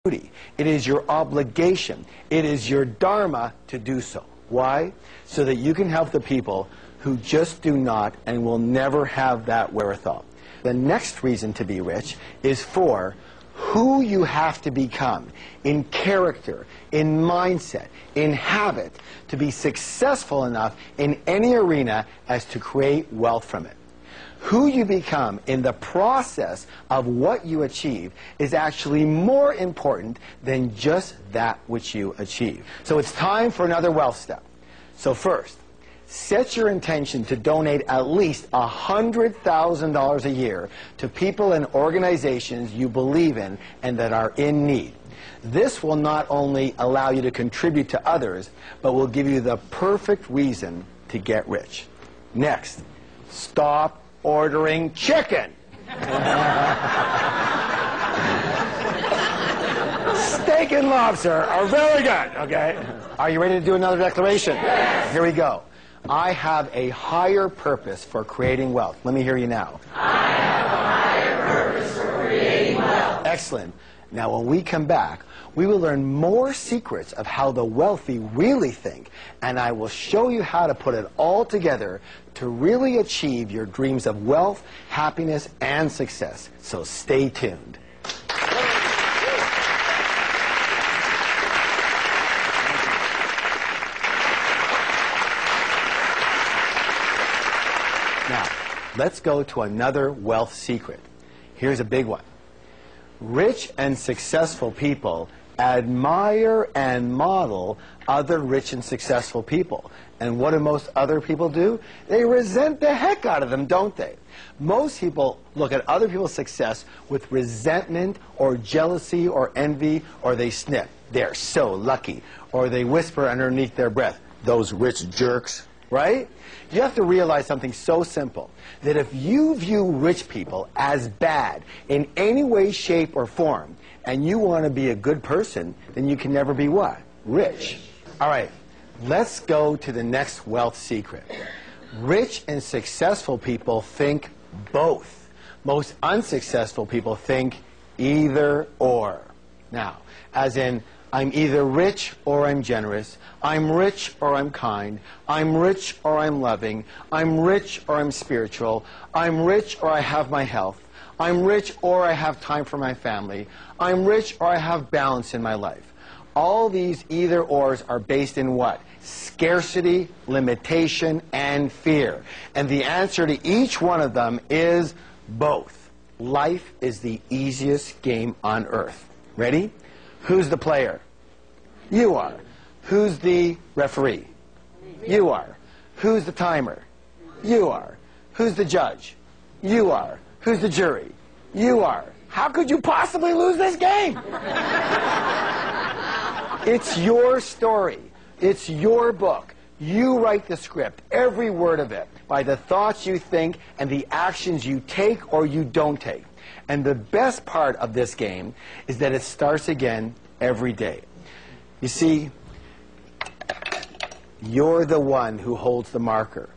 duty. It is your obligation. It is your dharma to do so. Why? So that you can help the people who just do not and will never have that wherewithal. The next reason to be rich is for who you have to become in character, in mindset, in habit, to be successful enough in any arena as to create wealth from it. Who you become in the process of what you achieve is actually more important than just that which you achieve. So it's time for another wealth step. So first, set your intention to donate at least $100,000 a year to people and organizations you believe in and that are in need. This will not only allow you to contribute to others, but will give you the perfect reason to get rich. Next, stop ordering chicken. Steak and lobster are very good, okay? Are you ready to do another declaration? Yes. Here we go. I have a higher purpose for creating wealth. Let me hear you now. I have a higher purpose for creating wealth. Excellent. Now, when we come back, we will learn more secrets of how the wealthy really think, and I will show you how to put it all together to really achieve your dreams of wealth, happiness, and success. So stay tuned. Now, let's go to another wealth secret. Here's a big one. Rich and successful people admire and model other rich and successful people. And what do most other people do? They resent the heck out of them, don't they? Most people look at other people's success with resentment or jealousy or envy, or they sniff, "They're so lucky," or they whisper underneath their breath, "Those rich jerks." Right? You have to realize something so simple, that if you view rich people as bad in any way, shape, or form, and you want to be a good person, then you can never be what? Rich. All right, let's go to the next wealth secret. Rich and successful people think both. Most unsuccessful people think either or. Now, as in, I'm either rich or I'm generous. I'm rich or I'm kind. I'm rich or I'm loving. I'm rich or I'm spiritual. I'm rich or I have my health. I'm rich or I have time for my family. I'm rich or I have balance in my life. All these either-ors are based in what? Scarcity, limitation, and fear. And the answer to each one of them is both. Life is the easiest game on earth. Ready? Who's the player? You are. Who's the referee? You are. Who's the timer? You are. Who's the judge? You are. Who's the jury? You are. How could you possibly lose this game? It's your story. It's your book. You write the script, every word of it, by the thoughts you think and the actions you take or you don't take. And the best part of this game is that it starts again every day. You see, you're the one who holds the marker.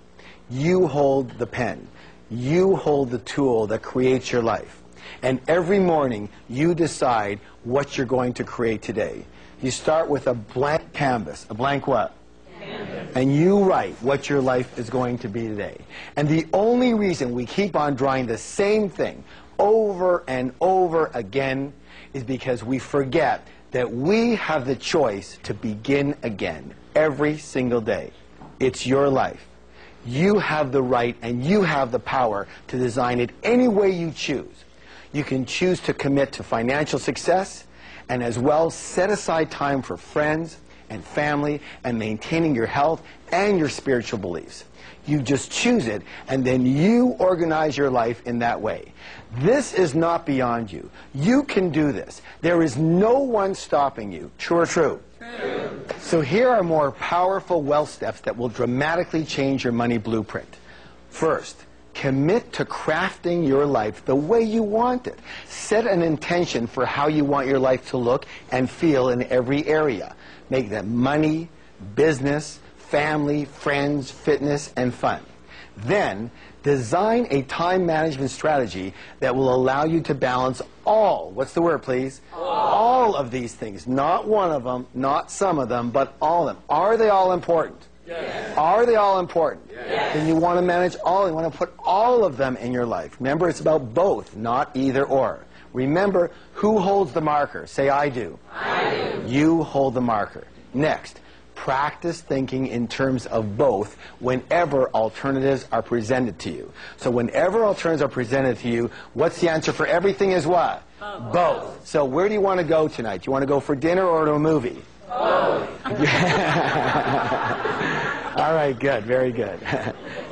You hold the pen. You hold the tool that creates your life. And every morning, you decide what you're going to create today. You start with a blank canvas. A blank what? Canvas. And you write what your life is going to be today. And the only reason we keep on drawing the same thing over and over again is because we forget that we have the choice to begin again every single day. It's your life. You have the right and you have the power to design it any way you choose. You can choose to commit to financial success and as well set aside time for friends and family and maintaining your health and your spiritual beliefs. You just choose it, and then you organize your life in that way. This is not beyond you. You can do this. There is no one stopping you. True or true? True. So here are more powerful wealth steps that will dramatically change your money blueprint. First, commit to crafting your life the way you want it. Set an intention for how you want your life to look and feel in every area. Make them money, business, family, friends, fitness, and fun. Then, Design a time management strategy that will allow you to balance all, what's the word, please? All of these things. Not one of them, not some of them, but all of them. Are they all important? Yes. Are they all important? Yes. Then you want to manage all. You want to put all of them in your life. Remember, it's about both, not either or. Remember, who holds the marker? Say, I do. I do. You hold the marker. Next, practice thinking in terms of both whenever alternatives are presented to you. So whenever alternatives are presented to you, what's the answer for everything is what? Both. So where do you want to go tonight? Do you want to go for dinner or to a movie? Both. All right, good, very good.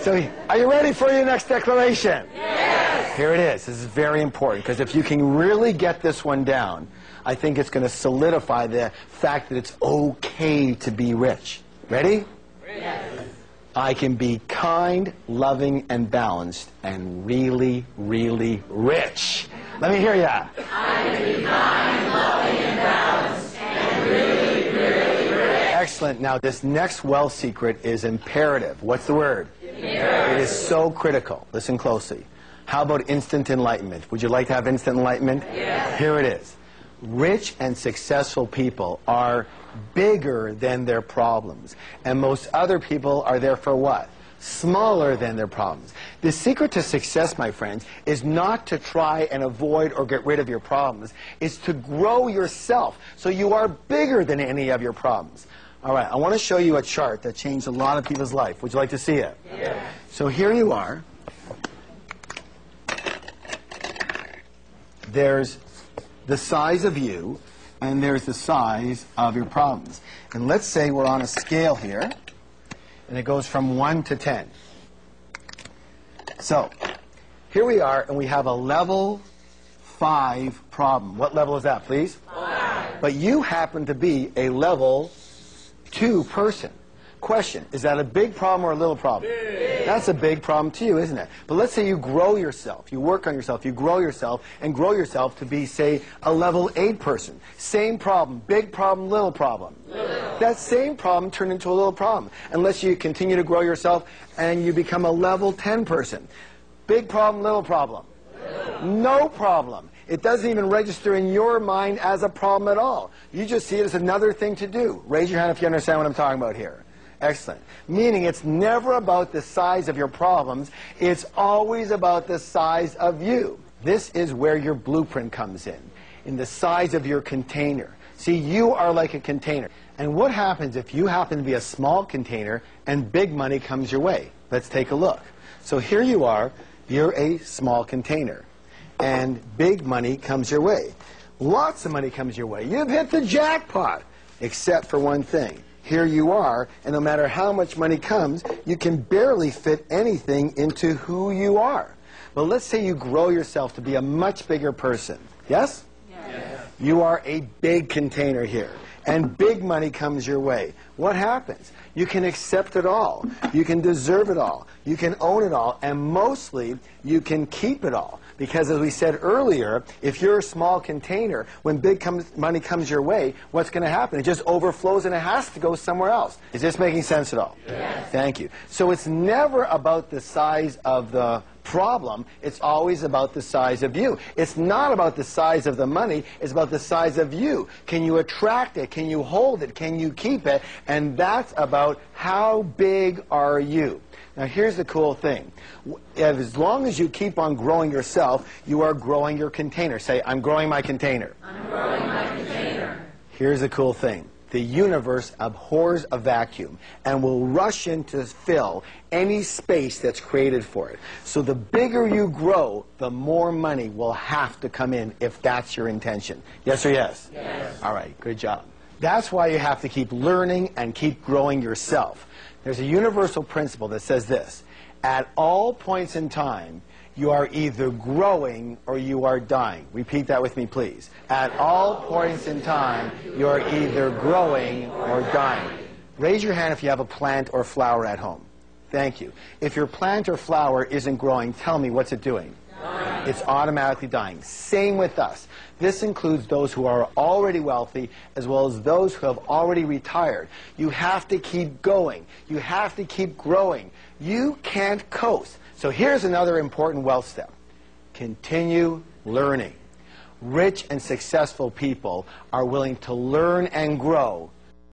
So are you ready for your next declaration? Yes. Here it is. This is very important, because if you can really get this one down, I think it's going to solidify the fact that it's okay to be rich. Ready? Yes. I can be kind, loving, and balanced, and really, really rich. Let me hear ya. I can be kind, loving, and balanced, and really, really rich. Excellent. Now, this next wealth secret is imperative. What's the word? Imperative. It is so critical. Listen closely. How about instant enlightenment? Would you like to have instant enlightenment? Yes. Here it is. Rich and successful people are bigger than their problems. And most other people are therefore what? Smaller than their problems. The secret to success, my friends, is not to try and avoid or get rid of your problems. It's to grow yourself so you are bigger than any of your problems. All right, I want to show you a chart that changed a lot of people's life. Would you like to see it? Yes. So here you are. There's the size of you, and there's the size of your problems. And let's say we're on a scale here, and it goes from 1 to 10. So here we are, and we have a level 5 problem. What level is that, please? 5. But you happen to be a level 2 person. Question, is that a big problem or a little problem? Big. That's a big problem to you, isn't it? But let's say you grow yourself, you work on yourself, you grow yourself, and grow yourself to be, say, a level 8 person. Same problem, big problem, little problem. Little. That same problem turned into a little problem. Unless you continue to grow yourself and you become a level 10 person. Big problem, little problem. Little. No problem. It doesn't even register in your mind as a problem at all. You just see it as another thing to do. Raise your hand if you understand what I'm talking about here. Excellent. Meaning it's never about the size of your problems. It's always about the size of you. This is where your blueprint comes in the size of your container. See, you are like a container. And what happens if you happen to be a small container and big money comes your way? Let's take a look. So here you are. You're a small container. And big money comes your way. Lots of money comes your way. You've hit the jackpot. Except for one thing. Here you are, and no matter how much money comes, you can barely fit anything into who you are. But let's say you grow yourself to be a much bigger person. Yes? Yes. You are a big container here, and big money comes your way. What happens? You can accept it all. You can deserve it all. You can own it all, and mostly, you can keep it all. Because as we said earlier, if you're a small container, when big money comes your way, what's going to happen? It just overflows and it has to go somewhere else. Is this making sense at all? Yes. Thank you. So it's never about the size of the problem. It's always about the size of you. It's not about the size of the money. It's about the size of you. Can you attract it? Can you hold it? Can you keep it? And that's about how big are you. Now, here's the cool thing. As long as you keep on growing yourself, you are growing your container. Say, I'm growing my container. I'm growing my container. Here's the cool thing. The universe abhors a vacuum and will rush in to fill any space that's created for it. So the bigger you grow, the more money will have to come in if that's your intention. Yes or yes? Yes. All right, good job. That's why you have to keep learning and keep growing yourself. There's a universal principle that says this. At all points in time, you are either growing or you are dying. Repeat that with me, please. At all points in time, you are either growing or dying. Raise your hand if you have a plant or flower at home. Thank you. If your plant or flower isn't growing, tell me, what's it doing? Dying. It's automatically dying. Same with us. This includes those who are already wealthy as well as those who have already retired. You have to keep going. You have to keep growing. You can't coast. So here's another important wealth step. Continue learning. Rich and successful people are willing to learn and grow